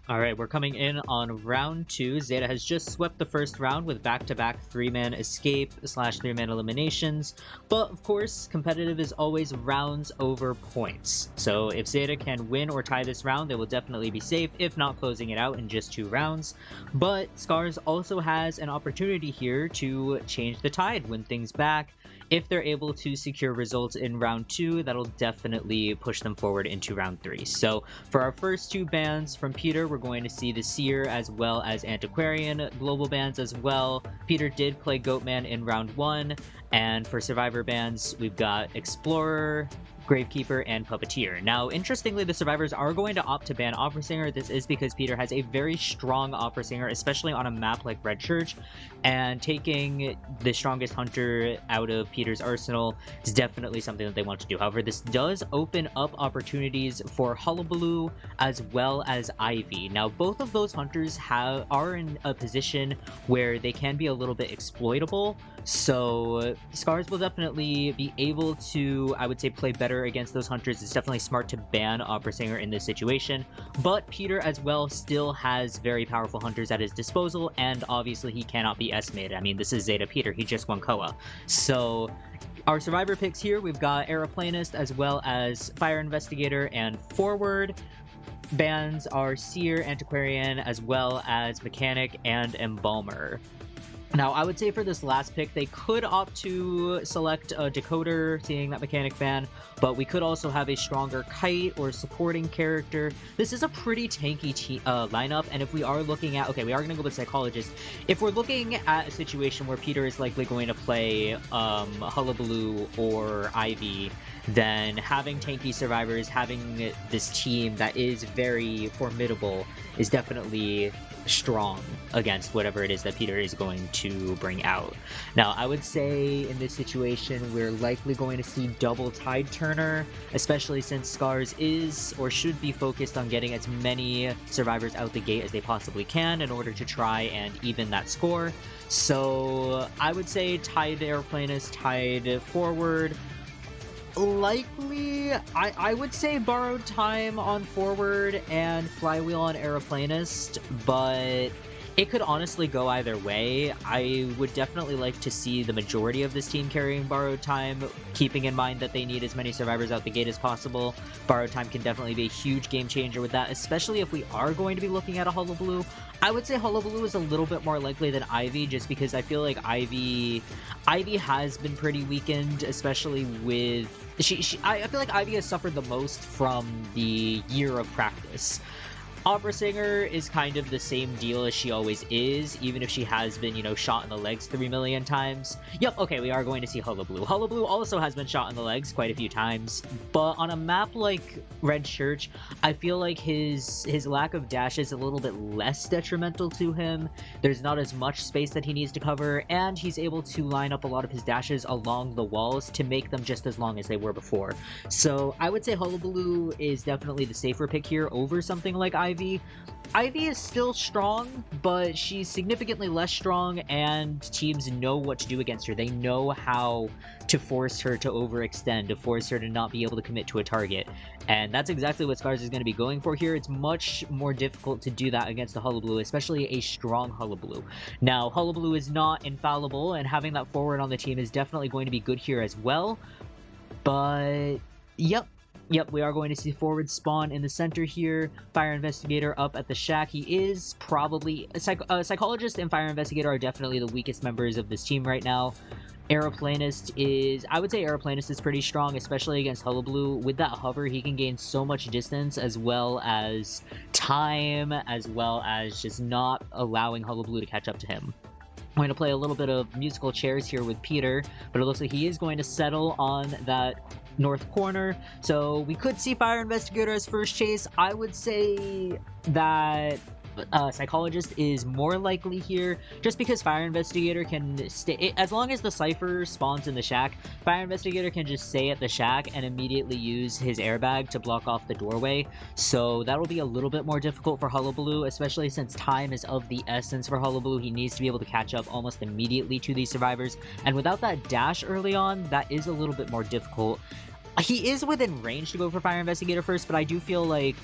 Alright, we're coming in on round 2. Zeta has just swept the first round with back-to-back 3-man escape / 3-man eliminations, but of course, competitive is always rounds over points. So if Zeta can win or tie this round, they will definitely be safe, if not closing it out in just 2 rounds. But Scars also has an opportunity here to change the tide, win things back. If they're able to secure results in round 2, that'll definitely push them forward into round 3. So for our first 2 bans from Peter, we're going to see the Seer as well as Antiquarian global bans as well. Peter did play Goatman in round 1, and for Survivor bans, we've got Explorer, Gravekeeper, and Puppeteer. Now, interestingly, the survivors are going to opt to ban Opera Singer. This is because Peter has a very strong Opera Singer, especially on a map like Red Church, and taking the strongest hunter out of Peter's arsenal is definitely something that they want to do. However, this does open up opportunities for Hullabaloo as well as Ivy. Now, both of those hunters are in a position where they can be a little bit exploitable, so Scars will definitely be able to, I would say, play better against those hunters. It's definitely smart to ban Opera Singer in this situation, but Peter as well still has very powerful hunters at his disposal, and obviously he cannot be estimated. I mean, this is Zeta Peter, he just won Koa. So our survivor picks here, we've got Aeroplanist as well as Fire Investigator and Forward. Bans are Seer, Antiquarian, as well as Mechanic and Embalmer. Now, I would say for this last pick, they could opt to select a Decoder, seeing that Mechanic ban, but we could also have a stronger Kite or supporting character. This is a pretty tanky lineup, and if we are looking at... Okay, we are going to go with Psychologist. If we're looking at a situation where Peter is likely going to play Hullabaloo or Ivy, then having tanky survivors, having this team that is very formidable is definitely strong against whatever it is that Peter is going to bring out. Now, I would say in this situation, we're likely going to see double Tide Turner, especially since Scars is or should be focused on getting as many survivors out the gate as they possibly can in order to try and even that score. So I would say Tide Airplanist, Tide Forward. Likely, I would say Borrowed Time on Forward and Flywheel on Aeroplanist, but it could honestly go either way. I would definitely like to see the majority of this team carrying Borrowed Time, keeping in mind that they need as many survivors out the gate as possible. Borrowed Time can definitely be a huge game changer with that, especially if we are going to be looking at a Hullabaloo. I would say Hullabaloo is a little bit more likely than Ivy, just because I feel like Ivy has been pretty weakened, especially with... I feel like Ivy has suffered the most from the year of practice. Opera Singer is kind of the same deal as she always is, even if she has been, you know, shot in the legs 3 million times. Yep, okay, we are going to see Hullabaloo. Hullabaloo also has been shot in the legs quite a few times, but on a map like Red Church, I feel like his lack of dash is a little bit less detrimental to him. There's not as much space that he needs to cover, and he's able to line up a lot of his dashes along the walls to make them just as long as they were before. So I would say Hullabaloo is definitely the safer pick here over something like Ivy. Ivy is still strong, but she's significantly less strong, and teams know what to do against her. They know how to force her to overextend, to force her to not be able to commit to a target. And that's exactly what Scars is going to be going for here. It's much more difficult to do that against a Hullabaloo, especially a strong Hullabaloo. Now, Hullabaloo is not infallible, and having that forward on the team is definitely going to be good here as well. But, yep, we are going to see Forward spawn in the center here. Fire Investigator up at the shack. He is probably... Psychologist and Fire Investigator are definitely the weakest members of this team right now. Aeroplanist is... I would say Aeroplanist is pretty strong, especially against Hullabaloo. With that hover, he can gain so much distance, as well as time, as well as just not allowing Hullabaloo to catch up to him. I'm going to play a little bit of musical chairs here with Peter, but it looks like he is going to settle on that north corner, so we could see Fire Investigator as first chase. I would say that Psychologist is more likely here, just because Fire Investigator can stay... As long as the Cypher spawns in the shack, Fire Investigator can just stay at the shack and immediately use his airbag to block off the doorway, so that'll be a little bit more difficult for Hullabaloo, especially since time is of the essence for Hullabaloo. He needs to be able to catch up almost immediately to these survivors, and without that dash early on, that is a little bit more difficult. He is within range to go for Fire Investigator first, but I do feel like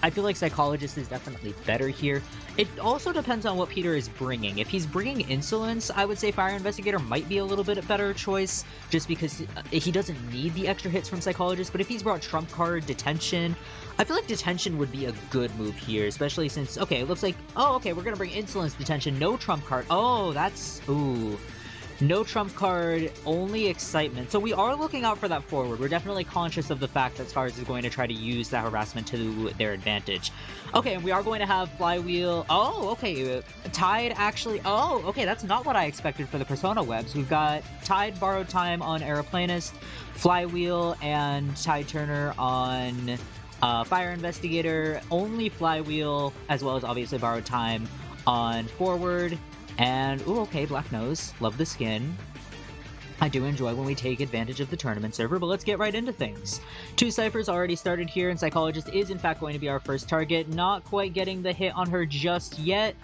I feel like Psychologist is definitely better here. It also depends on what Peter is bringing. If he's bringing Insolence, I would say Fire Investigator might be a little bit a better choice, just because he doesn't need the extra hits from Psychologist. But if he's brought Trump Card, Detention, I feel like Detention would be a good move here, especially since, okay, it looks like, oh, okay, we're gonna bring Insolence, Detention, no Trump Card. Oh, that's, ooh. No Trump Card, only Excitement. So we are looking out for that forward. We're definitely conscious of the fact that Scars is going to try to use that harassment to their advantage. Okay, and we are going to have Flywheel. Oh, okay. Tide actually. Oh, okay. That's not what I expected for the Persona webs. We've got Tide, Borrowed Time on Aeroplanist, Flywheel, and Tide Turner on Fire Investigator. Only Flywheel, as well as obviously Borrowed Time on Forward. And, ooh, okay, Black Nose. Love the skin. I do enjoy when we take advantage of the tournament server, but let's get right into things. 2 ciphers already started here, and Psychologist is in fact going to be our first target. Not quite getting the hit on her just yet,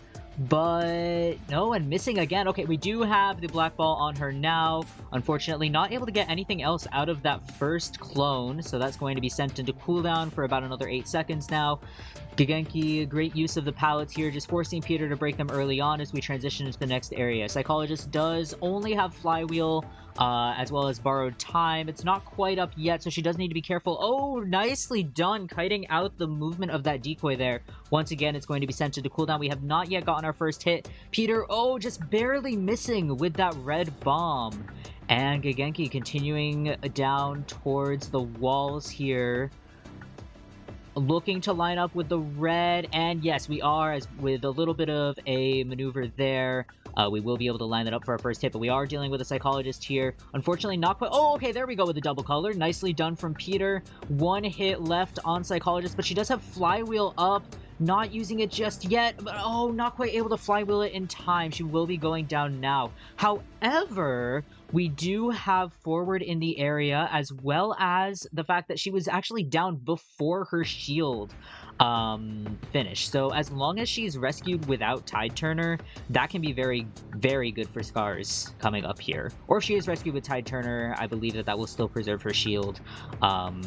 but no, and missing again. Okay, we do have the black ball on her now. Unfortunately, not able to get anything else out of that first clone, so that's going to be sent into cooldown for about another 8 seconds now. Gigenki, great use of the pallets here, just forcing Peter to break them early on as we transition into the next area. Psychologist does only have Flywheel, as well as Borrowed Time. It's not quite up yet, so she does need to be careful. Oh, nicely done, kiting out the movement of that decoy there. Once again, it's going to be sent into cooldown. We have not yet gotten our first hit. Peter, oh, just barely missing with that red bomb. And Gigenki continuing down towards the walls here. Looking to line up with the red, and yes, we are, as with a little bit of a maneuver there. We will be able to line that up for our first hit, but we are dealing with a Psychologist here. Unfortunately, not quite. Oh, okay, there we go with the double color. Nicely done from Peter. 1 hit left on Psychologist, but she does have Flywheel up. Not using it just yet, but oh, not quite able to Flywheel it in time. She will be going down now. However, we do have Forward in the area, as well as the fact that she was actually down before her shield finished. So as long as she's rescued without Tide Turner, that can be very, very good for Scars coming up here. Or if she is rescued with Tide Turner, I believe that that will still preserve her shield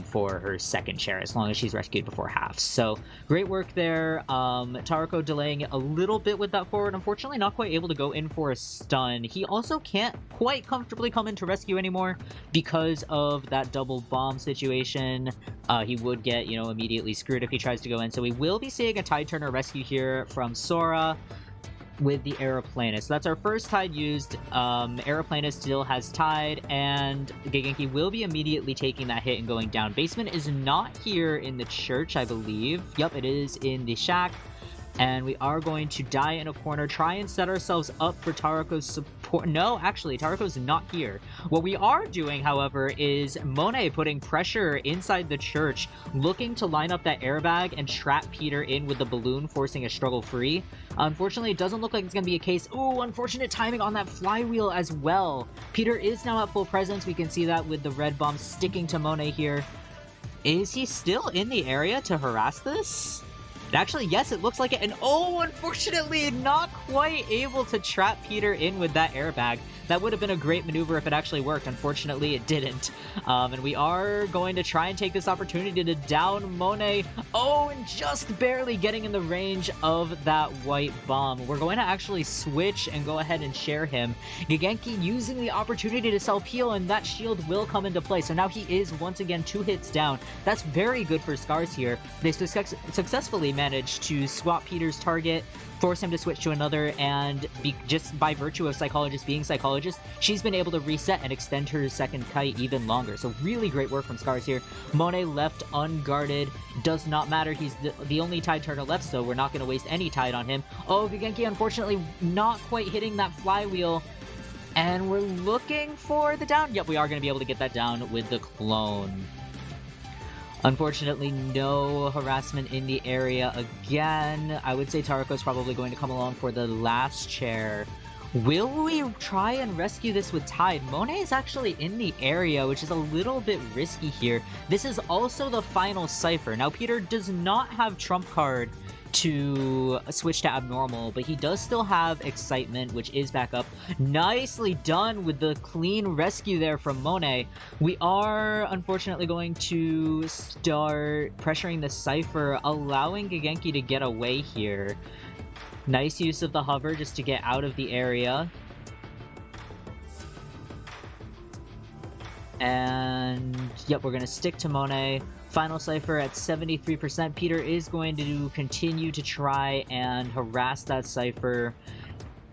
for her second share, as long as she's rescued before half. So great work there. Tarako delaying it a little bit with that Forward. Unfortunately, not quite able to go in for a stun. He also can't quite comfortably come into rescue anymore because of that double bomb situation. He would get, you know, immediately screwed if he tries to go in. So we will be seeing a Tide Turner rescue here from Sora with the Aeroplanist. So that's our first Tide used. Aeroplanist still has Tide, and Gigenki will be immediately taking that hit and going down. Basement is not here in the church, I believe. Yep, it is in the shack. And we are going to die in a corner, try and set ourselves up for Tarako's support. No, actually, Tarako's not here. What we are doing, however, is Monet putting pressure inside the church, looking to line up that airbag and trap Peter in with the balloon, forcing a struggle free. Unfortunately, it doesn't look like it's going to be a case. Ooh, unfortunate timing on that Flywheel as well. Peter is now at full presence. We can see that with the red bomb sticking to Monet here. Is he still in the area to harass this? Actually, yes, it looks like it. And oh, unfortunately, not quite able to trap Peter in with that airbag. That would have been a great maneuver if it actually worked. Unfortunately, it didn't. And we are going to try and take this opportunity to down Monet. Oh, and just barely getting in the range of that white bomb. We're going to actually switch and go ahead and share him. Gigenki using the opportunity to self-heal, and that shield will come into play. So now he is once again 2 hits down. That's very good for Scars here. They successfully managed to swap Peter's target, force him to switch to another, and just by virtue of Psychologist being Psychologist, she's been able to reset and extend her second kite even longer. So really great work from Scars here. Monet left unguarded. Does not matter. He's the only Tide Turner left, so we're not going to waste any Tide on him. Oh, Gigenki unfortunately not quite hitting that Flywheel. And we're looking for the down. Yep, we are going to be able to get that down with the clone. Unfortunately, no harassment in the area again. I would say Tarako's probably going to come along for the last chair. Will we try and rescue this with Tide? Monet is actually in the area, which is a little bit risky here. This is also the final cipher. Now, Peter does not have Trump Card to switch to abnormal, but he does still have excitement, which is back up. Nicely done with the clean rescue there from Monet. We are unfortunately going to start pressuring the Cypher, allowing Gigenki to get away here. Nice use of the hover just to get out of the area. And yep, we're gonna stick to Monet. Final Cypher at 73%. Peter is going to continue to try and harass that Cypher.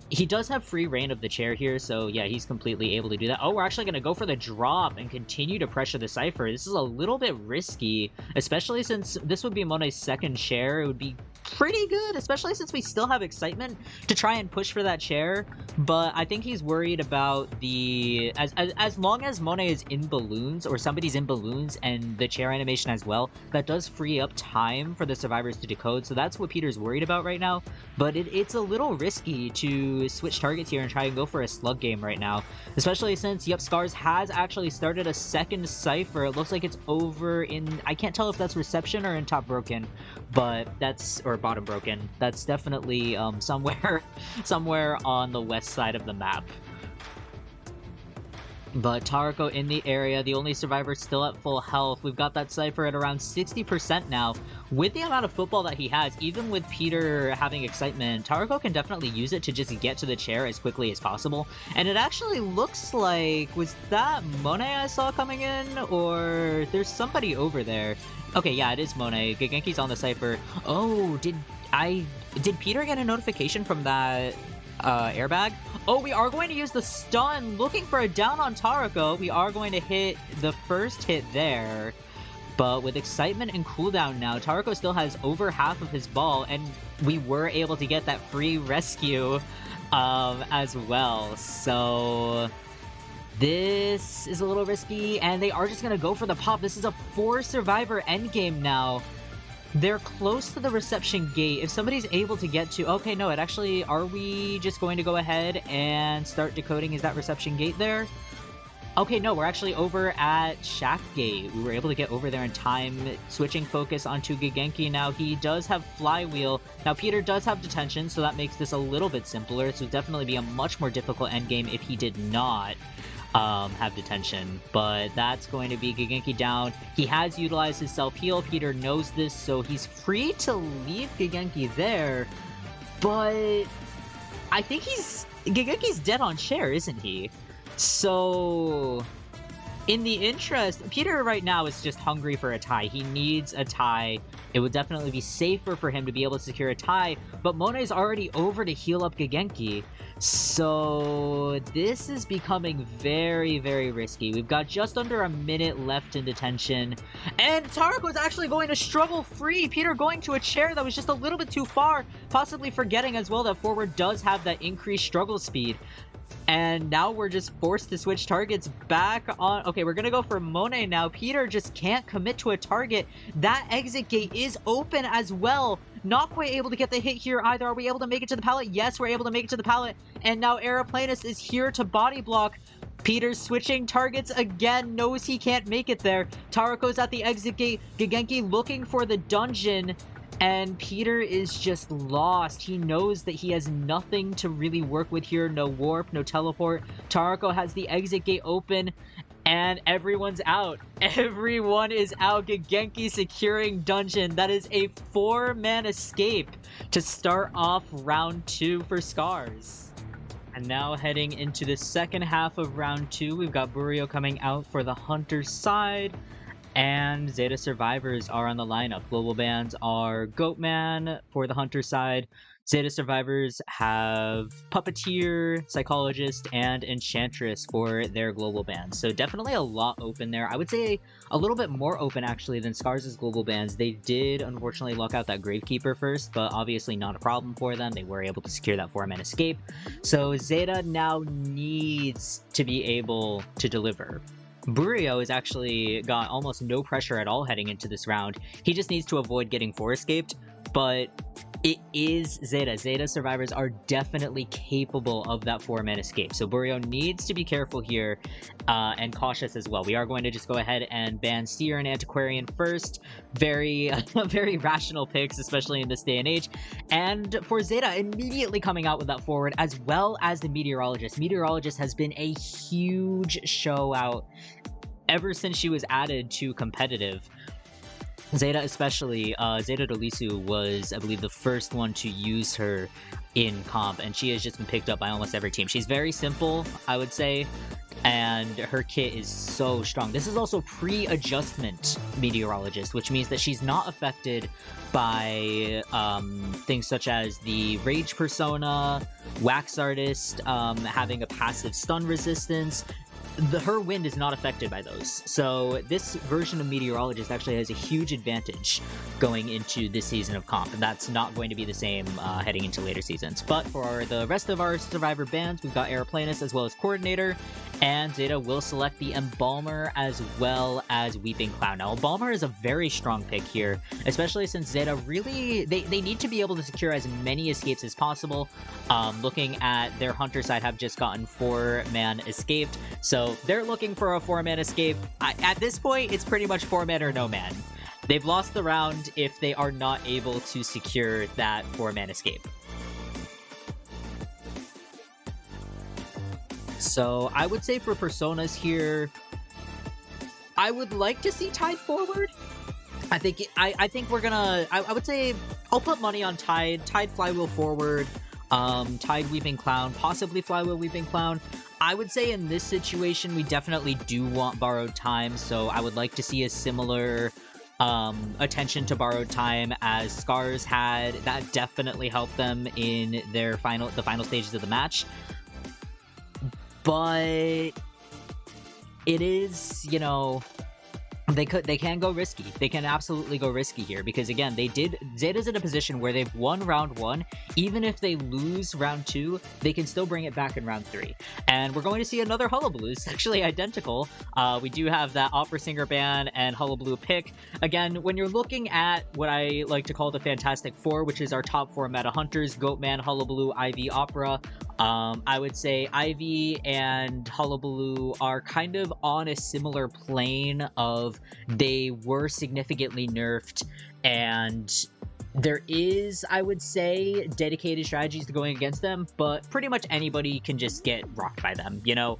He does have free reign of the chair here, so yeah, he's completely able to do that. Oh, we're actually going to go for the drop and continue to pressure the Cypher. This is a little bit risky, especially since this would be Monet's second chair. It would be pretty good, especially since we still have excitement to try and push for that chair. But I think he's worried about the... As long as Monet is in balloons, or somebody's in balloons, and the chair animation as well, that does free up time for the survivors to decode. So that's what Peter's worried about right now. But it's a little risky to switch targets here and try and go for a slug game right now, especially since yep, Scars has actually started a second Cypher. It looks like it's over in, I can't tell if that's reception or in top broken, but that's, or bottom broken, that's definitely somewhere on the west side of the map. But Tarako in the area, the only survivor still at full health. We've got that Cypher at around 60% now. With the amount of football that he has, even with Peter having excitement, Tarako can definitely use it to just get to the chair as quickly as possible. And it actually looks like, was that Monet I saw coming in? Or there's somebody over there. Okay, yeah, it is Monet. Gigenki's on the Cypher. Oh, did Peter get a notification from that airbag? Oh, we are going to use the stun, looking for a down on Tarako. We are going to hit the first hit there, but with excitement and cooldown now, Tarako still has over half of his ball, and we were able to get that free rescue as well. So this is a little risky, and they are just going to go for the pop. This is a 4-survivor endgame now. They're close to the reception gate. If somebody's able to get to... Okay, no, it actually... Are we just going to go ahead and start decoding? Is that reception gate there? Okay, no, we're actually over at Shack Gate. We were able to get over there in time. Switching focus onto Gigenki now. He does have Flywheel. Now, Peter does have Detention, so that makes this a little bit simpler. This would definitely be a much more difficult endgame if he did not have Detention, but that's going to be Gigenki down. He has utilized his self-heal. Peter knows this, so he's free to leave Gigenki there, but I think Gigenki's dead on share, isn't he? So in the interest, Peter right now is just hungry for a tie. He needs a tie. It would definitely be safer for him to be able to secure a tie, but Monet's already over to heal up Gigenki. So this is becoming very, very risky. We've got just under a minute left in detention, and Tarako is actually going to struggle free. Peter going to a chair that was just a little bit too far, possibly forgetting as well that forward does have that increased struggle speed. And now we're just forced to switch targets back on. Okay, we're gonna go for Monet now. Peter just can't commit to a target. That exit gate is open as well. Not quite able to get the hit here either. Are we able to make it to the pallet? Yes, we're able to make it to the pallet. And now Aeroplanus is here to body block. Peter's switching targets again, knows he can't make it there. Tarako's at the exit gate. Gigenki looking for the dungeon. And Peter is just lost. He knows that he has nothing to really work with here. No warp, no teleport. Tarako has the exit gate open, and everyone's out. Everyone is out. Gigenki securing dungeon. That is a 4-man escape to start off round 2 for Scars. And now heading into the second half of round 2, we've got Burio coming out for the Hunter side. And Zeta survivors are on the lineup. Global bans are Goatman for the Hunter side. Zeta survivors have Puppeteer, Psychologist, and Enchantress for their global bans. So definitely a lot open there. I would say a little bit more open actually than Scars' global bans. They did unfortunately lock out that Gravekeeper first, but obviously not a problem for them. They were able to secure that 4-man escape. So Zeta now needs to be able to deliver. Burio has actually got almost no pressure at all heading into this round. He just needs to avoid getting 4 escaped, but It is Zeta. Zeta survivors are definitely capable of that 4-man escape. So Buryo needs to be careful here and cautious as well. We are going to just go ahead and ban Seer and Antiquarian first. Very, very rational picks, especially in this day and age. And for Zeta, immediately coming out with that forward, as well as the Meteorologist. Meteorologist has been a huge show out ever since she was added to competitive. Zeta especially, Zeta Dolisu was, I believe, the first one to use her in comp, and she has just been picked up by almost every team. She's very simple, I would say, and her kit is so strong. This is also pre-adjustment Meteorologist, which means that she's not affected by things such as the Rage Persona, Wax Artist, having a passive stun resistance. Her wind is not affected by those. So this version of Meteorologist actually has a huge advantage going into this season of comp, and that's not going to be the same heading into later seasons. But for the rest of our Survivor bands, we've got Aeroplanist as well as Coordinator, and Zeta will select the Embalmer as well as Weeping Clown. Now, Embalmer is a very strong pick here, especially since Zeta really, they need to be able to secure as many escapes as possible. Looking at their Hunter side, have just gotten 4-man escaped, so they're looking for a 4-man escape. At this point, it's pretty much 4-man or no man. They've lost the round if they are not able to secure that 4-man escape. So I would say for Personas here, I would like to see Tide forward. I think we're gonna, I would say I'll put money on Tide Flywheel forward, Tide Weeping Clown, possibly Flywheel Weeping Clown. I would say in this situation, we definitely do want Borrowed Time, so I would like to see a similar attention to Borrowed Time as Scars had. That definitely helped them in the final stages of the match. But it is, you know, they can go risky. They can absolutely go risky here because, again, Zeta's in a position where they've won round 1. Even if they lose round 2, they can still bring it back in round 3. And we're going to see another Hullabaloo. It's actually identical. We do have that Opera Singer ban and Hullabaloo pick. Again, when you're looking at what I like to call the Fantastic Four, which is our top 4 meta hunters, Goatman, Hullabaloo, Ivy, Opera, I would say Ivy and Hullabaloo are kind of on a similar plane of they were significantly nerfed, and there is, I would say, dedicated strategies to going against them, but pretty much anybody can just get rocked by them, you know?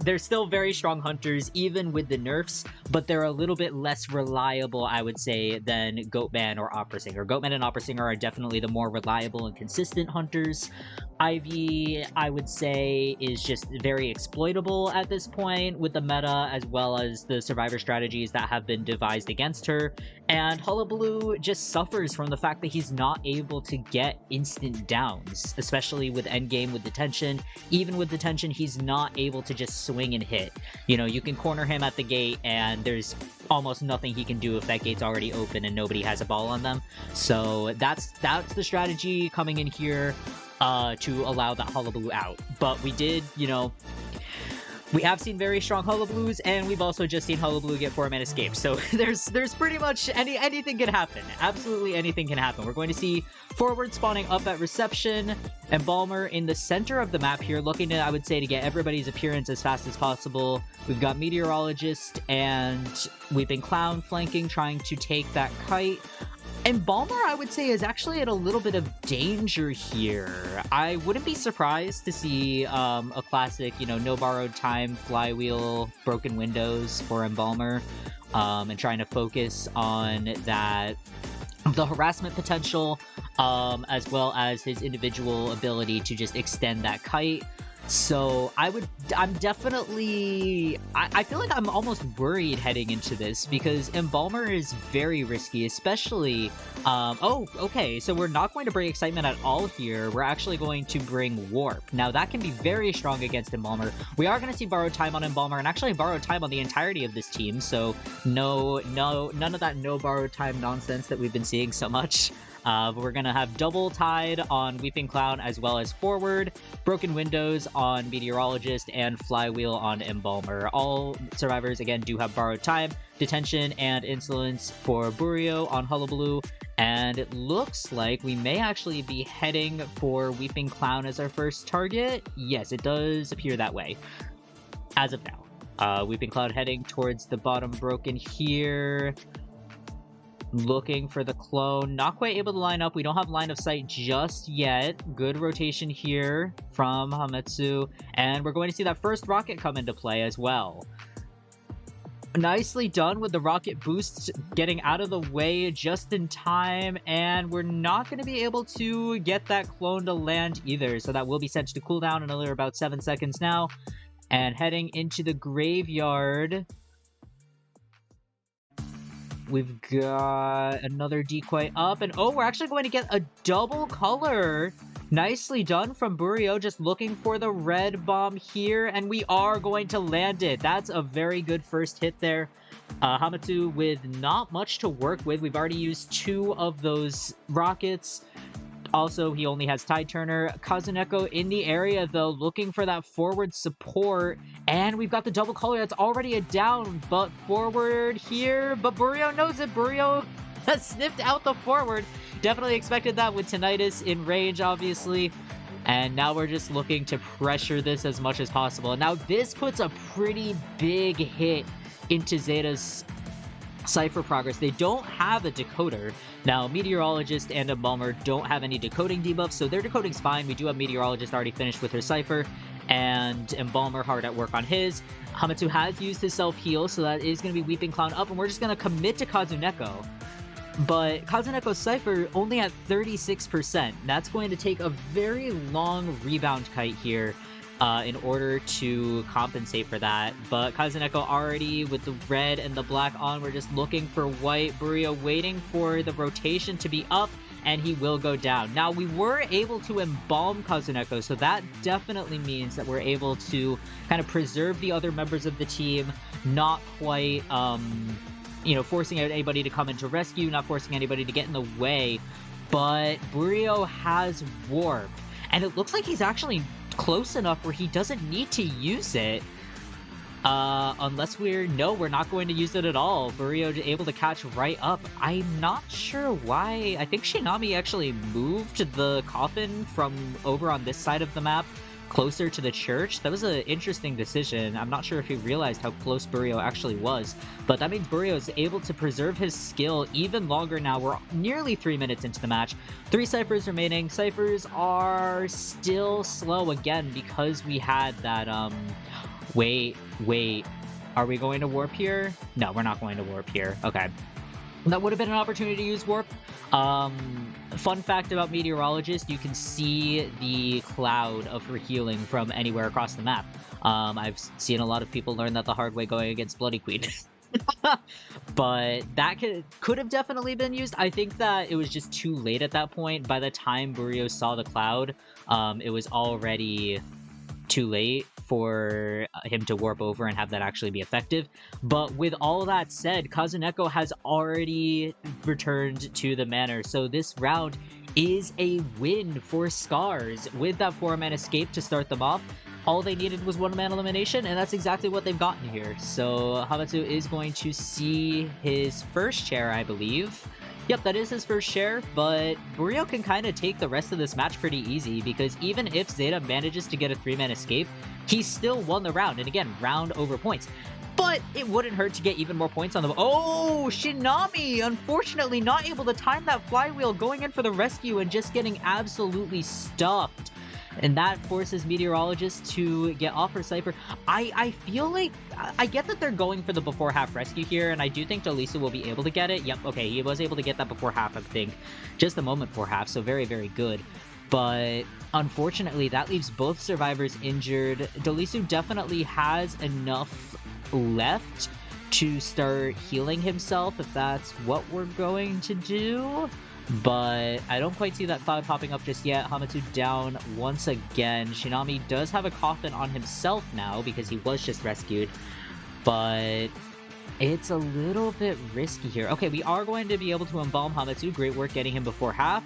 They're still very strong hunters, even with the nerfs, but they're a little bit less reliable, I would say, than Goatman or Opera Singer. Goatman and Opera Singer are definitely the more reliable and consistent hunters. Ivy, I would say, is just very exploitable at this point with the meta, as well as the survivor strategies that have been devised against her. And Hullabaloo just suffers from the fact that he's not able to get instant downs, especially with endgame with detention. Even with detention, he's not able to just swing and hit. You know, you can corner him at the gate, and there's almost nothing he can do if that gate's already open and nobody has a ball on them. So that's the strategy coming in here to allow that Hullabaloo out. But we did, you know, we have seen very strong Hullabaloos, and we've also just seen Hullabaloo get 4-man escape. So there's pretty much anything can happen. Absolutely anything can happen. We're going to see forward spawning up at reception, Embalmer in the center of the map here, looking to, I would say, to get everybody's appearance as fast as possible. We've got Meteorologist and Weeping Clown flanking, trying to take that kite. Embalmer, I would say, is actually at a little bit of danger here. I wouldn't be surprised to see a classic, you know, no borrowed time, flywheel, broken windows for Embalmer, and trying to focus on that, the harassment potential, as well as his individual ability to just extend that kite. So I'm definitely, I feel like I'm almost worried heading into this because Embalmer is very risky, especially, oh, okay, so we're not going to bring Excitement at all here. We're actually going to bring Warp. Now that can be very strong against Embalmer. We are going to see Borrowed Time on Embalmer, and actually Borrowed Time on the entirety of this team, so none of that no Borrowed Time nonsense that we've been seeing so much. But we're gonna have Double Tide on Weeping Clown as well as Forward, Broken Windows on Meteorologist, and Flywheel on Embalmer. All survivors, again, do have Borrowed Time, Detention, and Insolence for Burio on Hullabaloo. And it looks like we may actually be heading for Weeping Clown as our first target. Yes, it does appear that way, as of now. Weeping Clown heading towards the bottom Broken here. Looking for the clone. Not quite able to line up. We don't have line of sight just yet. Good rotation here from Hametsu. And we're going to see that first rocket come into play as well. Nicely done with the rocket boost, getting out of the way just in time, and we're not going to be able to get that clone to land either, so that will be sent to cooldown another about 7 seconds now. And heading into the graveyard, we've got another decoy up, and oh, we're actually going to get a double color. Nicely done from Burio, just looking for the red bomb here, and we are going to land it. That's a very good first hit there. Hametsu with not much to work with. We've already used 2 of those rockets. Also, he only has Tide Turner. Kazuneko in the area, though, looking for that forward support. And we've got the double color. That's already a down, but forward here. But Burio knows it. Burio has sniffed out the forward. Definitely expected that with Tinnitus in range, obviously. And now we're just looking to pressure this as much as possible. And now this puts a pretty big hit into ZETA's Cypher progress. They don't have a decoder. Now, Meteorologist and Embalmer don't have any decoding debuffs, so their decoding's fine. We do have Meteorologist already finished with her Cypher, and Embalmer hard at work on his. Hametsu has used his self-heal, so that is going to be Weeping Clown up, and we're just going to commit to Kazuneko. But Kazuneko's Cypher only at 36%. That's going to take a very long rebound kite here in order to compensate for that. But Kazuneko already with the red and the black on. We're just looking for white. Burio waiting for the rotation to be up, and he will go down. Now, we were able to embalm Kazuneko, so that definitely means that we're able to kind of preserve the other members of the team, not quite you know, forcing anybody to come into rescue, not forcing anybody to get in the way. But Burio has Warp, and it looks like he's actually close enough where he doesn't need to use it. Unless we're not going to use it at all. Burio able to catch right up. I'm not sure why. I think Shinami actually moved the coffin from over on this side of the map closer to the church. That was an interesting decision. I'm not sure if he realized how close Burio actually was, but that means Burio is able to preserve his skill even longer now. We're nearly 3 minutes into the match. 3 Cyphers remaining. Cyphers are still slow again because we had that, wait. Are we going to warp here? No, we're not going to warp here. Okay. That would have been an opportunity to use warp. Fun fact about Meteorologist, you can see the cloud of her healing from anywhere across the map. I've seen a lot of people learn that the hard way going against Bloody Queen. But that could have definitely been used. I think that it was just too late at that point. By the time Burio saw the cloud, it was already too late for him to warp over and have that actually be effective. But with all that said, Kazuneko has already returned to the manor, so this round is a win for Scars. With that 4-man escape to start them off, all they needed was 1-man elimination, and that's exactly what they've gotten here. So Hametsu is going to see his first chair, I believe. Yep, that is his first share, but Burio can kind of take the rest of this match pretty easy, because even if ZETA manages to get a 3-man escape, he still won the round, and again, round over points. But it wouldn't hurt to get even more points on the... Oh, Shinami! Unfortunately not able to time that flywheel, going in for the rescue and just getting absolutely stuffed. And that forces Meteorologist to get off her Cypher. I feel like... I get that they're going for the before half rescue here, and I do think Delisu will be able to get it. Yep, okay, he was able to get that before half, I think. Just a moment before half, so very, very good. But unfortunately, that leaves both survivors injured. Delisu definitely has enough left to start healing himself, if that's what we're going to do. But I don't quite see that cloud popping up just yet. Hametsu down once again. Shinami does have a coffin on himself now because he was just rescued. But It's a little bit risky here. Okay, we are going to be able to embalm Hamitsu. Great work getting him before half.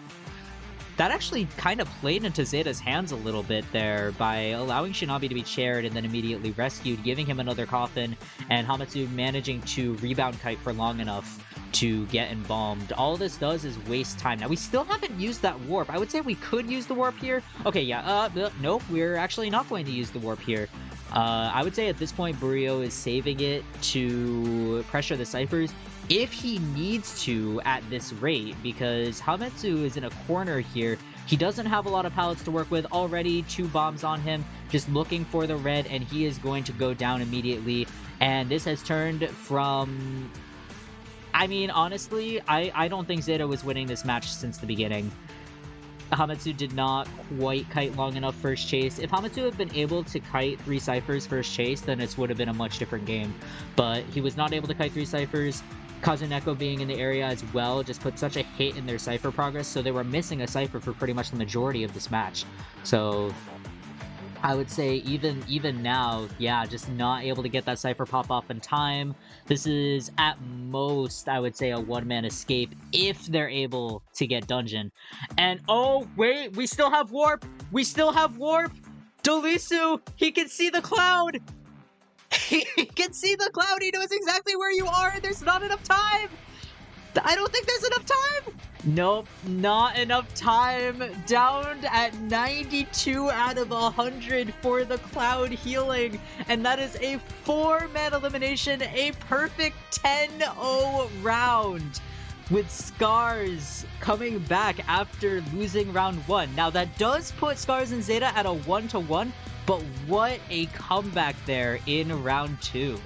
That actually kind of played into ZETA's hands a little bit there by allowing Shinobi to be chaired and then immediately rescued, giving him another coffin, and Hamitsu managing to rebound kite for long enough to get embalmed. All this does is waste time. Now, we still haven't used that warp. I would say we could use the warp here. Okay, yeah, nope, we're actually not going to use the warp here. I would say at this point, Burio is saving it to pressure the ciphers if he needs to at this rate, because Hamitsu is in a corner here. He doesn't have a lot of pallets to work with. Already 2 bombs on him, just looking for the red, and he is going to go down immediately. And this has turned from... I mean, honestly, I don't think ZETA was winning this match since the beginning. Hamitsu did not quite kite long enough first chase. If Hamitsu had been able to kite 3 ciphers first chase, then this would have been a much different game. But he was not able to kite 3 ciphers. Kazuneko being in the area as well just put such a hit in their cipher progress, so they were missing a cipher for pretty much the majority of this match. So I would say even now, yeah, just not able to get that cipher pop off in time. This is at most, I would say, a one-man escape if they're able to get dungeon. And oh wait, we still have warp! We still have warp! Dolisu, he can see the cloud! He can see the cloud! He knows exactly where you are, and there's not enough time! I don't think there's enough time! Nope, not enough time. Down at 92 out of 100 for the cloud healing. And that is a 4-man elimination, a perfect 10-0 round. With Scars coming back after losing round 1. Now that does put Scars and ZETA at a 1-1, but what a comeback there in round 2.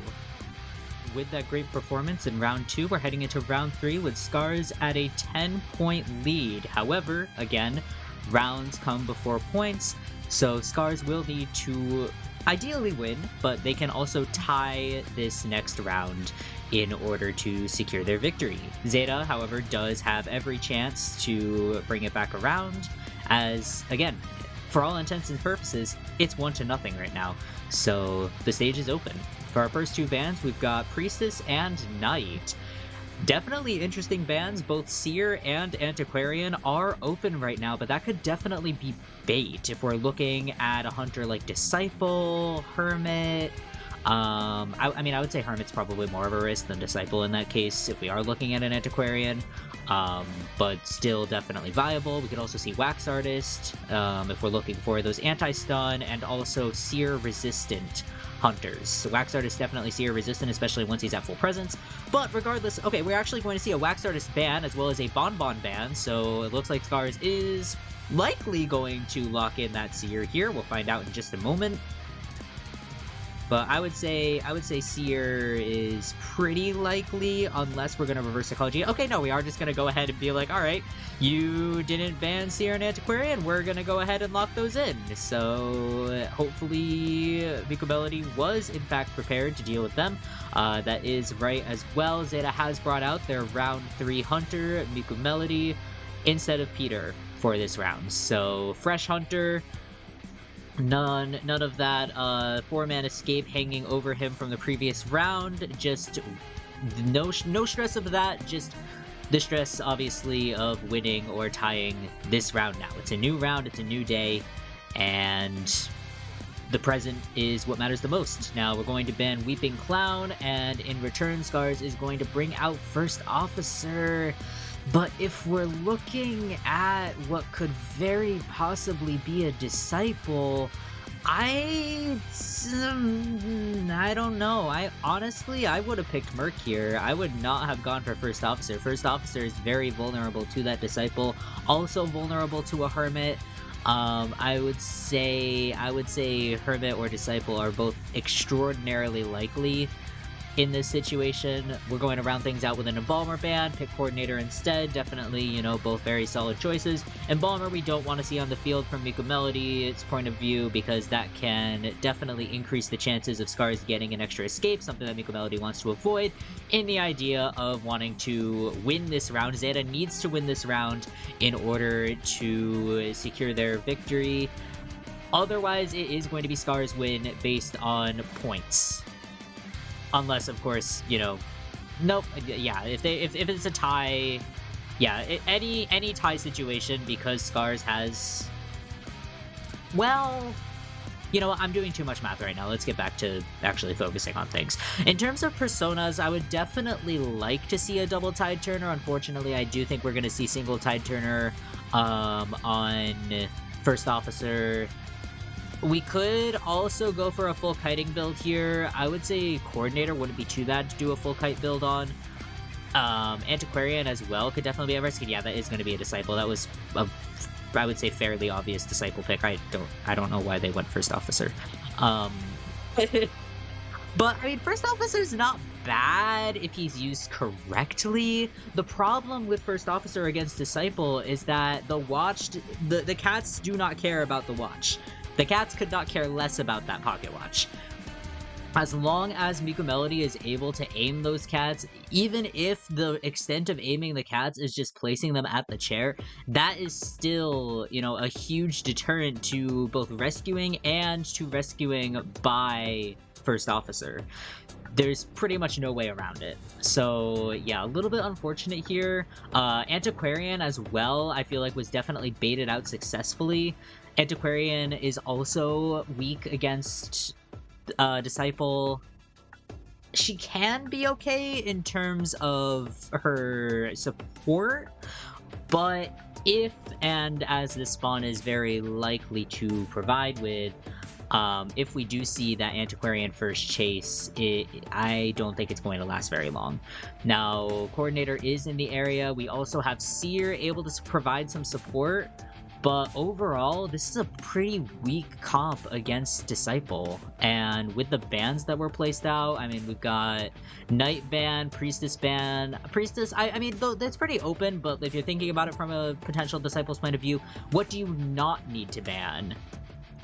With that great performance in round 2, we're heading into round 3 with Scars at a 10-point lead. However, again, rounds come before points, so Scars will need to ideally win, but they can also tie this next round in order to secure their victory. ZETA, however, does have every chance to bring it back around, as, again, for all intents and purposes, it's 1-0 right now, so the stage is open. For our first 2 bans, we've got Priestess and Knight. Definitely interesting bans. Both Seer and Antiquarian are open right now, but that could definitely be bait if we're looking at a hunter like Disciple, Hermit. I mean, I would say Hermit's probably more of a risk than Disciple in that case if we are looking at an Antiquarian, but still definitely viable. We could also see Wax Artist if we're looking for those anti-stun, and also Seer resistant hunters. So Wax Artist definitely Seer resistant, especially once he's at full presence. But regardless, okay, we're actually going to see a Wax Artist ban as well as a Bonbon ban, so it looks like Scars is likely going to lock in that Seer here. We'll find out in just a moment. But I would say Seer is pretty likely, unless we're going to reverse psychology. Okay, no, we are just going to go ahead and be like, alright, you didn't ban Seer and Antiquarian, we're going to go ahead and lock those in. So hopefully Miku Melody was in fact prepared to deal with them. That is right as well. ZETA has brought out their round 3 hunter, Miku Melody, instead of Peter for this round. So fresh hunter. None of that 4-man escape hanging over him from the previous round. Just no stress of that. Just the stress, obviously, of winning or tying this round now. It's a new round. It's a new day. And the present is what matters the most. Now, we're going to ban Weeping Clown. And in return, Scars is going to bring out First Officer. But if we're looking at what could very possibly be a Disciple, I don't know. I honestly would have picked Merc here. I would not have gone for First Officer. First Officer is very vulnerable to that Disciple, also vulnerable to a Hermit. I would say Hermit or Disciple are both extraordinarily likely in this situation. We're going to round things out with an Embalmer ban, pick Coordinator instead. Definitely, you know, both very solid choices. Embalmer we don't want to see on the field from Miku Melody's point of view, because that can definitely increase the chances of Scars getting an extra escape, something that Miku Melody wants to avoid in the idea of wanting to win this round. ZETA needs to win this round in order to secure their victory. Otherwise, it is going to be Scars' win based on points. Unless, of course, you know, Nope. Yeah, if it's a tie, yeah, any tie situation, because Scars has, well, you know what, I'm doing too much math right now. Let's get back to actually focusing on things. In terms of personas, I would definitely like to see a double tide turner. Unfortunately, I do think we're going to see single tide turner on First Officer. We could also go for a full kiting build here. I would say Coordinator wouldn't be too bad to do a full kite build on. Antiquarian as well could definitely be a risk. Yeah, that is going to be a Disciple. That was a, I would say, fairly obvious Disciple pick. I don't know why they went First Officer. But I mean, First Officer's not bad if he's used correctly. The problem with First Officer against Disciple is that the cats do not care about the watch. The cats could not care less about that pocket watch. As long as Miku Melody is able to aim those cats, even if the extent of aiming the cats is just placing them at the chair, that is still, you know, a huge deterrent to both rescuing and to rescuing by First Officer. There's pretty much no way around it. So yeah, a little bit unfortunate here. Antiquarian as well, I feel like was definitely baited out successfully. Antiquarian is also weak against Disciple. She can be okay in terms of her support, but if, and as this spawn is very likely to provide with, if we do see that Antiquarian first chase, I don't think it's going to last very long. Now, Coordinator is in the area. We also have Seer able to provide some support, but overall, this is a pretty weak comp against Disciple. And with the bans that were placed out, I mean, we've got Knight ban, Priestess ban. Priestess, I mean, though that's pretty open, but if you're thinking about it from a potential Disciple's point of view, what do you not need to ban?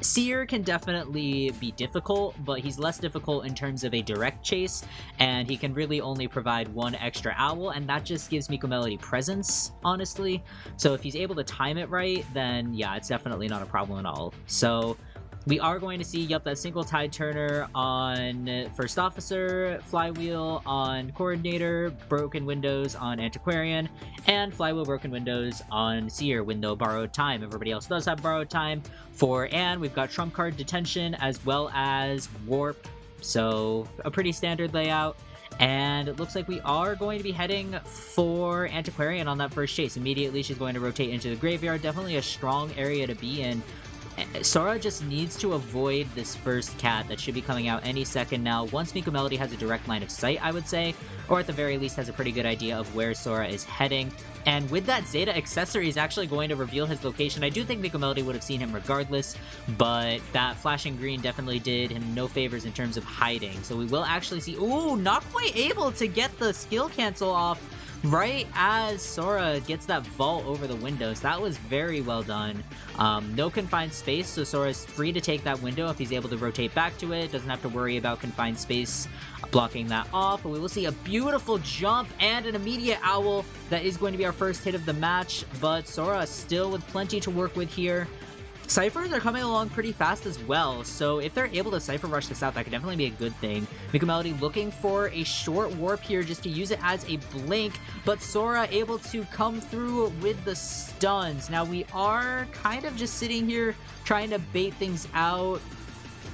Seer can definitely be difficult, but he's less difficult in terms of a direct chase, and he can really only provide one extra owl, and that just gives Miku Melody presence, honestly. So if he's able to time it right, then yeah, it's definitely not a problem at all. So we are going to see, yep, that single tide turner on First Officer, Flywheel on Coordinator, Broken Windows on Antiquarian, and Flywheel Broken Windows on Seer, Window Borrowed Time. Everybody else does have Borrowed Time. For Anne, we've got Trump Card Detention as well as Warp, so a pretty standard layout. And it looks like we are going to be heading for Antiquarian on that first chase. Immediately, she's going to rotate into the graveyard. Definitely a strong area to be in. Sora just needs to avoid this first cat that should be coming out any second now. Once Miku Melody has a direct line of sight, I would say, or at the very least has a pretty good idea of where Sora is heading. And with that, ZETA accessory is actually going to reveal his location. I do think Miku Melody would have seen him regardless, but that flashing green definitely did him no favors in terms of hiding. So we will actually see... Ooh, not quite able to get the skill cancel off right as Sora gets that vault over the windows. That was very well done. No confined space, so Sora's free to take that window if he's able to rotate back to it. Doesn't have to worry about confined space blocking that off. But we will see a beautiful jump and an immediate owl. That is going to be our first hit of the match, but Sora still with plenty to work with here. Ciphers are coming along pretty fast as well, so if they're able to Cypher rush this out, that could definitely be a good thing. Miku Melody looking for a short warp here just to use it as a blink, but Sora able to come through with the stuns. Now we are kind of just sitting here trying to bait things out.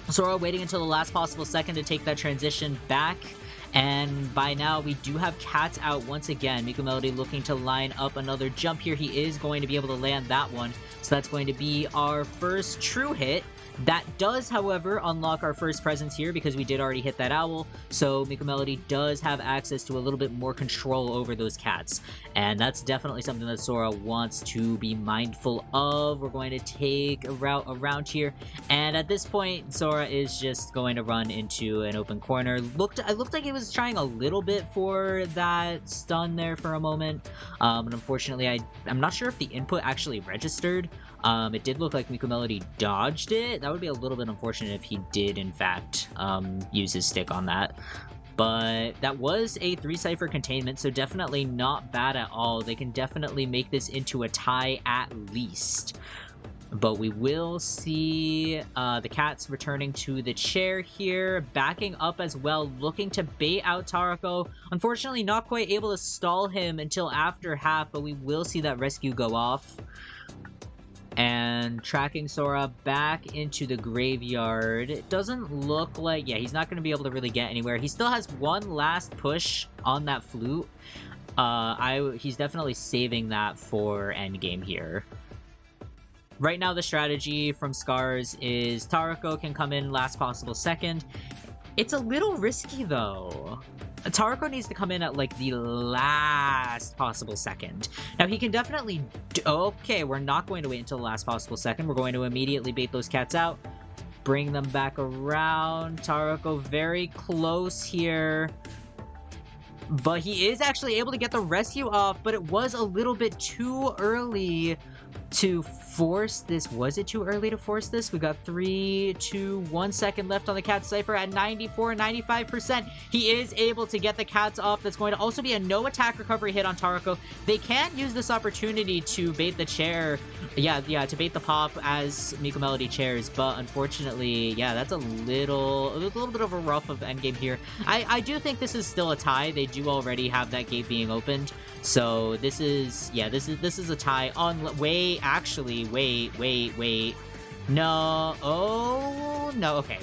Sora waiting until the last possible second to take that transition back. And by now, we do have cats out once again. Miku Melody looking to line up another jump here. He is going to be able to land that one. So that's going to be our first true hit. That does, however, unlock our first presence here because we did already hit that owl. So Miku Melody does have access to a little bit more control over those cats. And that's definitely something that Sora wants to be mindful of. We're going to take a route around here. And at this point, Sora is just going to run into an open corner. It looked like he was trying a little bit for that stun there for a moment. And unfortunately, I'm not sure if the input actually registered. It did look like Miku Melody dodged it. That would be a little bit unfortunate if he did, in fact, use his stick on that. But that was a 3-cipher containment, so definitely not bad at all. They can definitely make this into a tie at least. But we will see the cats returning to the chair here, backing up as well, looking to bait out Tarako. Unfortunately, not quite able to stall him until after half, but we will see that rescue go off. And tracking Sora back into the graveyard. It doesn't look like... Yeah, he's not going to be able to really get anywhere. He still has one last push on that flute. He's definitely saving that for endgame here. Right now, the strategy from Scars is Tarako can come in last possible second. It's a little risky, though. Tarako needs to come in at, like, the last possible second. Now, he can definitely... Okay, we're not going to wait until the last possible second. We're going to immediately bait those cats out. Bring them back around. Tarako very close here. But he is actually able to get the rescue off, but it was a little bit too early to force this. Was it too early to force this? We got 3, 2, 1 second left on the Cat Cypher at 94, 95%. He is able to get the cats off. That's going to also be a no attack recovery hit on Tarako. They can use this opportunity to bait the chair. Yeah, to bait the pop as Miko Melody chairs, but unfortunately, yeah, that's a little bit of a rough of endgame here. I do think this is still a tie. They do already have that gate being opened. So this is a tie on wait, no, oh no, okay.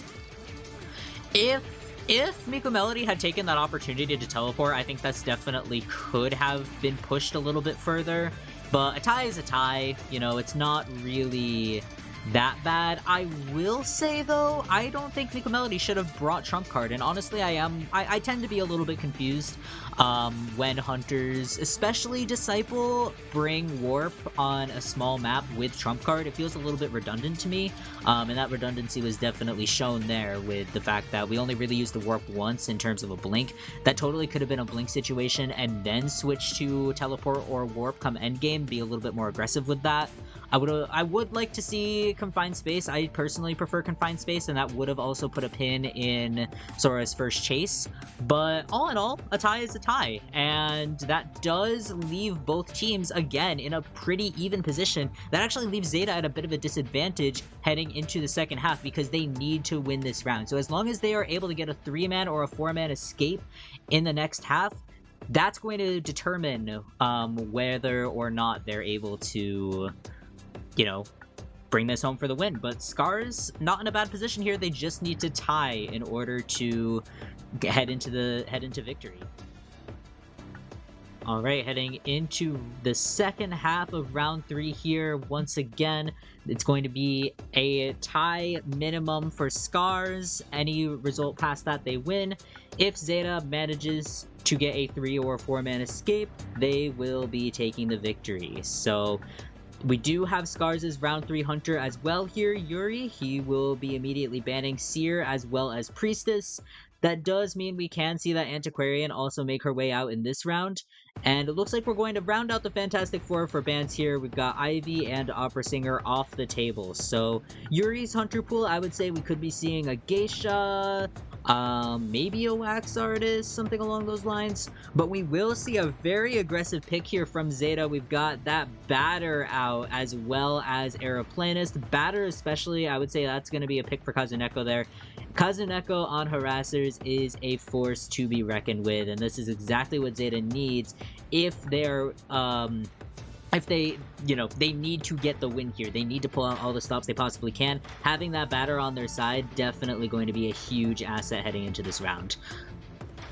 If Miko Melody had taken that opportunity to teleport, I think that's definitely could have been pushed a little bit further. But a tie is a tie, you know, it's not really that bad. I will say, though, I don't think Miko Melody should have brought Trump Card, and honestly, I tend to be a little bit confused when hunters, especially Disciple, bring Warp on a small map with Trump Card. It feels a little bit redundant to me, and that redundancy was definitely shown there with the fact that we only really used the Warp once in terms of a blink. That totally could have been a blink situation, and then switch to Teleport or Warp come endgame, be a little bit more aggressive with that. I would like to see Confined Space. I personally prefer Confined Space, and that would have also put a pin in Sora's first chase. But all in all, a tie is a tie, and that does leave both teams, again, in a pretty even position. That actually leaves ZETA at a bit of a disadvantage heading into the second half because they need to win this round. So as long as they are able to get a 3-man or a 4-man escape in the next half, that's going to determine whether or not they're able to, you know, bring this home for the win. But Scars, not in a bad position here. They just need to tie in order to head into victory. All right, heading into the second half of round 3 here. Once again, it's going to be a tie minimum for Scars. Any result past that, they win. If ZETA manages to get a 3 or 4-man escape, they will be taking the victory. So we do have Scars' as round 3 hunter as well here. Yuri, he will be immediately banning Seer as well as Priestess. That does mean we can see that Antiquarian also make her way out in this round. And it looks like we're going to round out the Fantastic Four for bans here. We've got Ivy and Opera Singer off the table. So Yuri's hunter pool, I would say we could be seeing a Geisha, maybe a Wax Artist, something along those lines. But we will see a very aggressive pick here from ZETA. We've got that Batter out as well as Aeroplanist. Batter especially, I would say that's going to be a pick for Kazuneko there. Kazuneko on Harassers is a force to be reckoned with, and this is exactly what ZETA needs if they're, if they, you know, they need to get the win here. They need to pull out all the stops they possibly can. Having that Batter on their side, definitely going to be a huge asset heading into this round.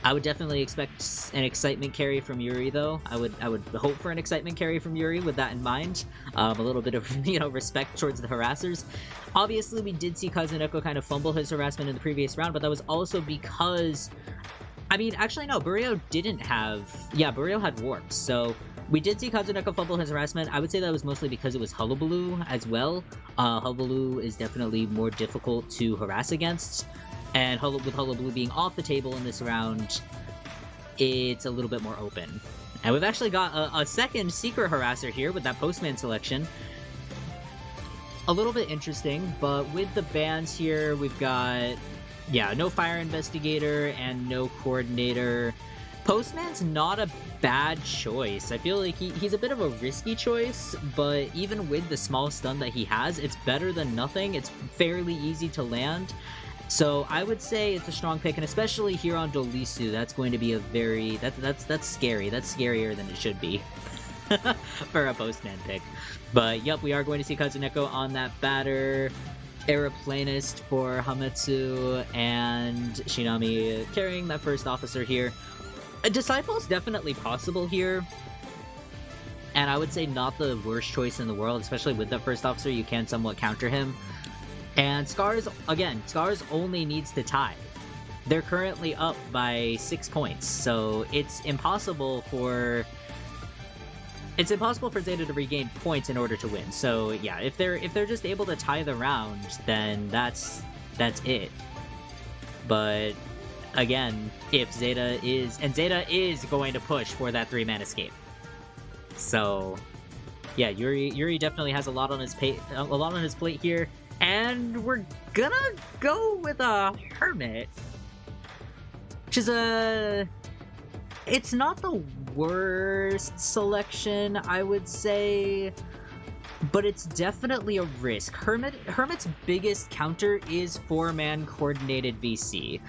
I would definitely expect an excitement carry from Yuri, though. I would hope for an excitement carry from Yuri with that in mind. A little bit of, you know, respect towards the harassers. Obviously, we did see Kazuneko kind of fumble his harassment in the previous round, but that was also because, I mean, actually no, Burrito didn't have, yeah, Burrito had warps, so we did see Kazuneko fumble his harassment. I would say that was mostly because it was Hullabaloo as well. Hullabaloo is definitely more difficult to harass against. And with Hullabaloo being off the table in this round, it's a little bit more open. And we've actually got a second Secret Harasser here with that Postman selection. A little bit interesting, but with the bans here, we've got, yeah, no Fire Investigator and no Coordinator. Postman's not a bad choice. I feel like he's a bit of a risky choice, but even with the small stun that he has, it's better than nothing. It's fairly easy to land. So I would say it's a strong pick, and especially here on Dolisu, that's going to be a very... That's scary. That's scarier than it should be for a Postman pick. But yep, we are going to see Kazuneko on that batter. Aeroplanist for Hametsu, and Shinami carrying that first officer here. A Disciple is definitely possible here, and I would say not the worst choice in the world, especially with the first officer. You can somewhat counter him. And Scars, again, Scars only needs to tie. They're currently up by 6 points, so it's impossible for ZETA to regain points in order to win. So yeah, if they're just able to tie the round, then that's it. But again, if ZETA is going to push for that 3-man escape. So yeah, Yuri definitely has a lot on his plate here, and we're gonna go with a Hermit, which is it's not the worst selection, I would say, but it's definitely a risk. Hermit's biggest counter is 4-man coordinated VC.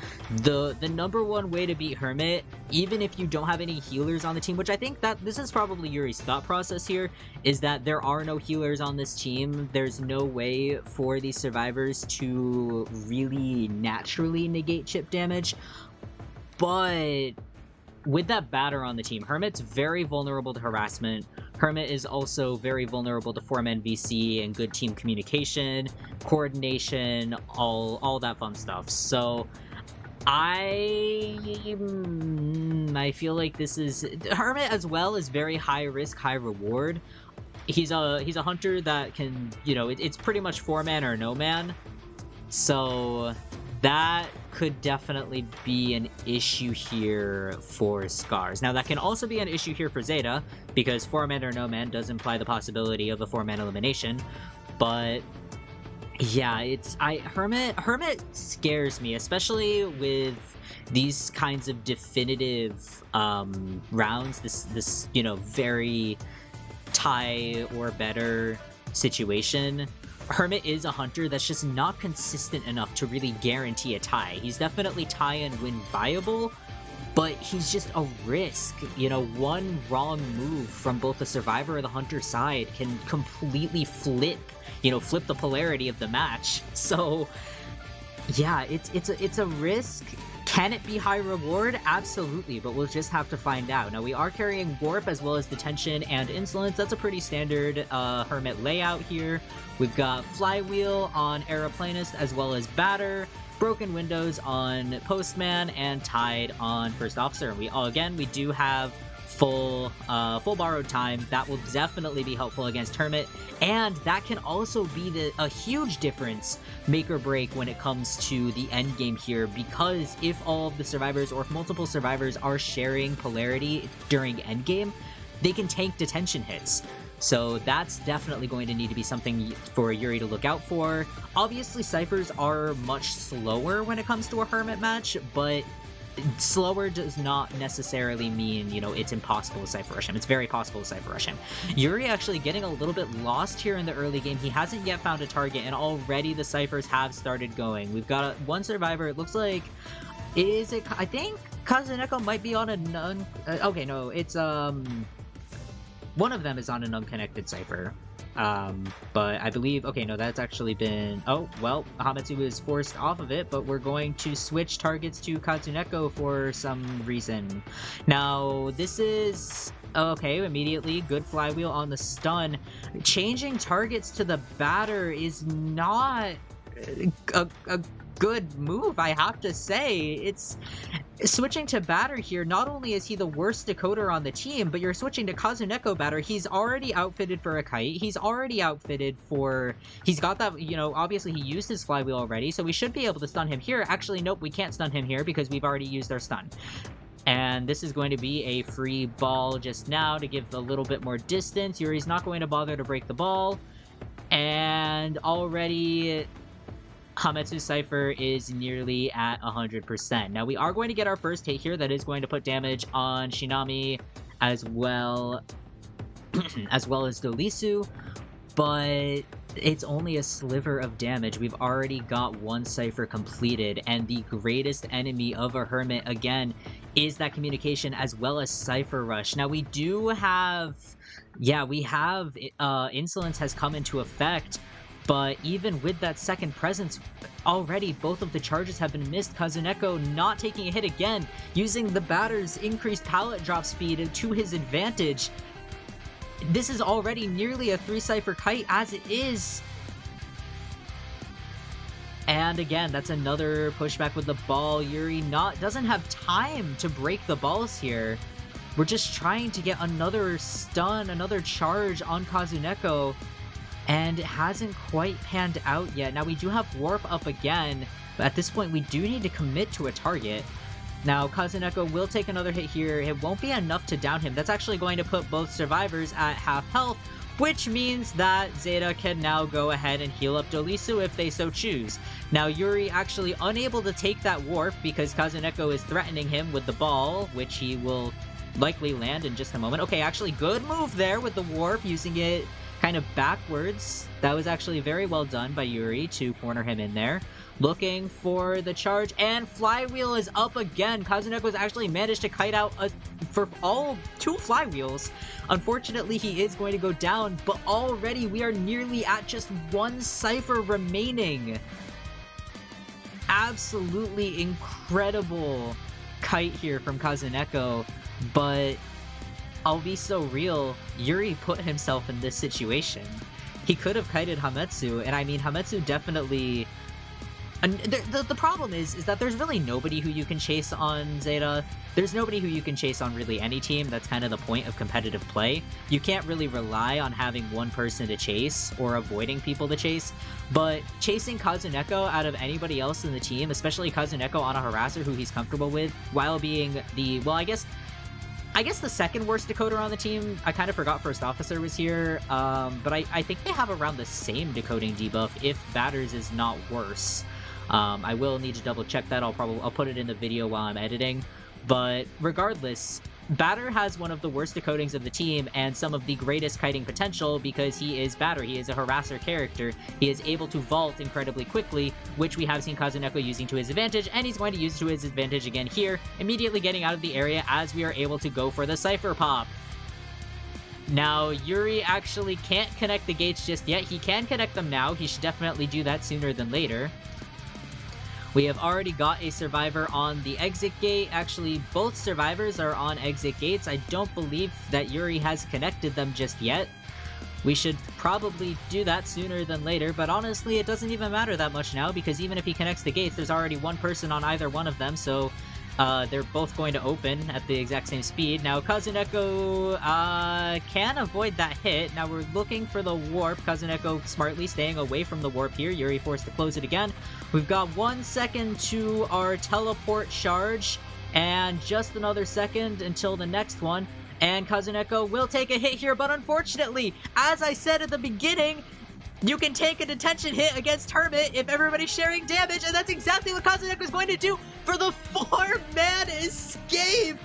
The number one way to beat Hermit, even if you don't have any healers on the team, which I think that this is probably Yuri's thought process here, is that there are no healers on this team. There's no way for these survivors to really naturally negate chip damage, but with that batter on the team, Hermit's very vulnerable to harassment. Hermit is also very vulnerable to 4-man VC and good team communication, coordination, all that fun stuff. So I feel like this is... Hermit as well is very high risk, high reward. He's a hunter that can, you know, it's pretty much 4-man or no man. So that could definitely be an issue here for Scars. Now, that can also be an issue here for ZETA, because 4-man or no man does imply the possibility of a 4-man elimination. But yeah, Hermit scares me, especially with these kinds of definitive rounds, this you know, very tie or better situation. Hermit is a hunter that's just not consistent enough to really guarantee a tie. He's definitely tie and win viable, but he's just a risk. You know, one wrong move from both the survivor or the hunter side can completely flip the polarity of the match. So yeah, it's a risk. Can it be high reward? Absolutely, but we'll just have to find out. Now, we are carrying Warp as well as Detention and Insolence. That's a pretty standard Hermit layout here. We've got Flywheel on Aeroplanist as well as Batter, Broken Windows on Postman, and Tide on First Officer. And we do have full borrowed time. That will definitely be helpful against Hermit, and that can also be a huge difference, make or break, when it comes to the end game here, because if all of the survivors or if multiple survivors are sharing polarity during end game, they can tank detention hits. So that's definitely going to need to be something for Yuri to look out for. Obviously, ciphers are much slower when it comes to a Hermit match, but slower does not necessarily mean, you know, it's impossible to Cypher Rush him. It's very possible to Cypher Rush him. Yuri actually getting a little bit lost here in the early game. He hasn't yet found a target, and already the ciphers have started going. We've got one survivor. It looks like... I think Kazuneko might be on a okay, no, it's, one of them is on an unconnected cipher. But I believe... Okay, no, that's actually been... Oh, well, Hametsu is forced off of it, but we're going to switch targets to Kazuneko for some reason. Now, this is... Okay, immediately, good flywheel on the stun. Changing targets to the batter is not a good move, I have to say. It's... Switching to batter here, not only is he the worst decoder on the team, but you're switching to Kazuneko batter. He's already outfitted for a kite. He's already outfitted for... He's got that, you know, obviously he used his flywheel already, so we should be able to stun him here. Actually, nope, we can't stun him here because we've already used our stun. And this is going to be a free ball just now to give a little bit more distance. Yuri's not going to bother to break the ball. And already... Hametsu's Cypher is nearly at 100%. Now, we are going to get our first hit here that is going to put damage on Shinami as well as Dolisu, but it's only a sliver of damage. We've already got one Cypher completed, and the greatest enemy of a Hermit, again, is that communication as well as Cypher Rush. Now, we do have... Yeah, we have... Insolence has come into effect, but even with that second presence, already both of the charges have been missed. Kazuneko not taking a hit again, using the batter's increased pallet drop speed to his advantage. This is already nearly a 3-Cypher kite as it is. And again, that's another pushback with the ball. Yuri doesn't have time to break the balls here. We're just trying to get another stun, another charge on Kazuneko, and it hasn't quite panned out yet. Now, we do have Warp up again, but at this point, we do need to commit to a target. Now, Kazuneko will take another hit here. It won't be enough to down him. That's actually going to put both survivors at half health, which means that ZETA can now go ahead and heal up Dolisu if they so choose. Now, Yuri actually unable to take that warp because Kazuneko is threatening him with the ball, which he will likely land in just a moment. Okay, actually good move there with the warp, using it kind of backwards. That was actually very well done by Yuri to corner him in there. Looking for the charge, and Flywheel is up again. Kazuneko's actually managed to kite out for all 2 Flywheels. Unfortunately, he is going to go down, but already we are nearly at just 1 Cypher remaining. Absolutely incredible kite here from Kazuneko, but I'll be so real, Yuri put himself in this situation. He could have kited Hametsu, and I mean, Hametsu definitely... And the problem is that there's really nobody who you can chase on ZETA. There's nobody who you can chase on really any team. That's kind of the point of competitive play. You can't really rely on having one person to chase or avoiding people to chase. But chasing Kazuneko out of anybody else in the team, especially Kazuneko on a harasser who he's comfortable with, while being the, well, I guess the second worst decoder on the team. I kind of forgot First Officer was here, but I think they have around the same decoding debuff, if Batters is not worse. I will need to double check that. I'll put it in the video while I'm editing. But regardless, Batter has one of the worst decodings of the team and some of the greatest kiting potential because he is Batter. He is a harasser character. He is able to vault incredibly quickly, which we have seen Kazuneko using to his advantage, and he's going to use it to his advantage again here, immediately getting out of the area as we are able to go for the Cypher Pop. Now, Yuri actually can't connect the gates just yet. He can connect them now. He should definitely do that sooner than later. We have already got a survivor on the exit gate. Actually, both survivors are on exit gates. I don't believe that Yuri has connected them just yet. We should probably do that sooner than later, but honestly, it doesn't even matter that much now, because even if he connects the gates, there's already one person on either one of them, so they're both going to open at the exact same speed. Now, Kazuneko can avoid that hit. Now, we're looking for the warp. Kazuneko smartly staying away from the warp here. Yuri forced to close it again. We've got 1 second to our teleport charge, and just another second until the next one. And Kazuneko will take a hit here, but unfortunately, as I said at the beginning, you can take a detention hit against Hermit if everybody's sharing damage, and that's exactly what Kazuneko is going to do for the 4-man escape!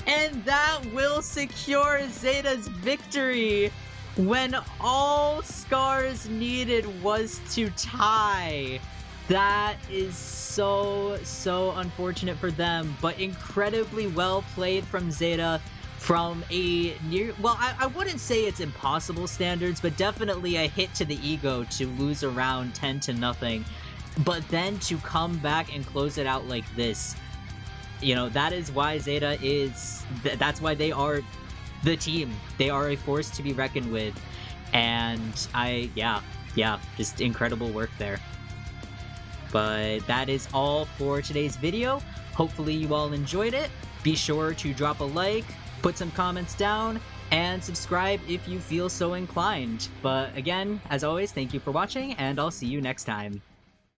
And that will secure ZETA's victory when all Scars needed was to tie. That is so unfortunate for them, but incredibly well played from ZETA. From a near, well, I wouldn't say it's impossible standards, but definitely a hit to the ego to lose around 10-0, but then to come back and close it out like this. You know, that is why ZETA is, that's why they are the team. They are a force to be reckoned with, and yeah, just incredible work there. But that is all for today's video. Hopefully you all enjoyed it. Be sure to drop a like, put some comments down, and subscribe if you feel so inclined. But again, as always, thank you for watching, and I'll see you next time.